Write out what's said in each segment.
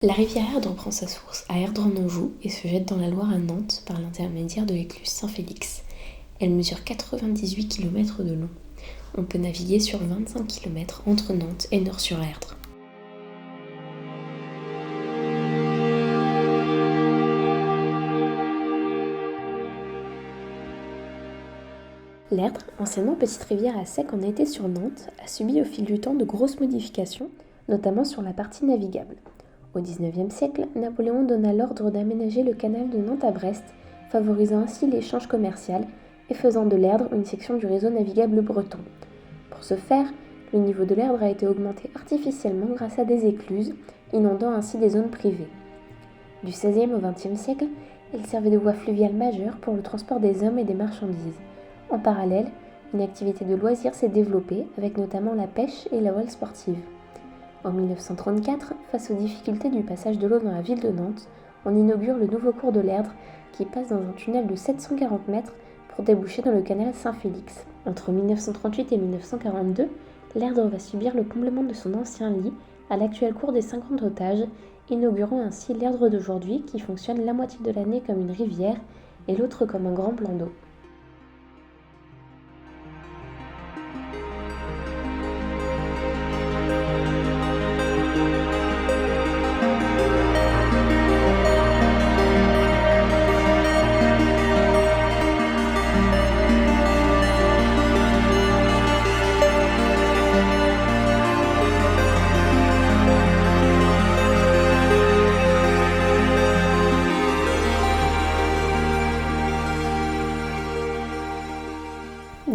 La rivière Erdre prend sa source à Erdre en Anjou et se jette dans la Loire à Nantes par l'intermédiaire de l'écluse Saint-Félix. Elle mesure 98 km de long. On peut naviguer sur 25 km entre Nantes et Nort-sur-Erdre. L'Erdre, anciennement petite rivière à sec en été sur Nantes, a subi au fil du temps de grosses modifications, notamment sur la partie navigable. Au XIXe siècle, Napoléon donna l'ordre d'aménager le canal de Nantes à Brest, favorisant ainsi l'échange commercial et faisant de l'Erdre une section du réseau navigable breton. Pour ce faire, le niveau de l'Erdre a été augmenté artificiellement grâce à des écluses, inondant ainsi des zones privées. Du XVIe au XXe siècle, il servait de voie fluviale majeure pour le transport des hommes et des marchandises. En parallèle, une activité de loisirs s'est développée, avec notamment la pêche et la voile sportive. En 1934, face aux difficultés du passage de l'eau dans la ville de Nantes, on inaugure le nouveau cours de l'Erdre qui passe dans un tunnel de 740 mètres pour déboucher dans le canal Saint-Félix. Entre 1938 et 1942, l'Erdre va subir le comblement de son ancien lit à l'actuel cours des 50 otages, inaugurant ainsi l'Erdre d'aujourd'hui qui fonctionne la moitié de l'année comme une rivière et l'autre comme un grand plan d'eau.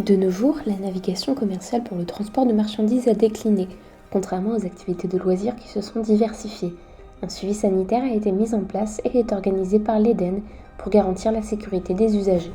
De nos jours, la navigation commerciale pour le transport de marchandises a décliné, contrairement aux activités de loisirs qui se sont diversifiées. Un suivi sanitaire a été mis en place et est organisé par l'Eden pour garantir la sécurité des usagers.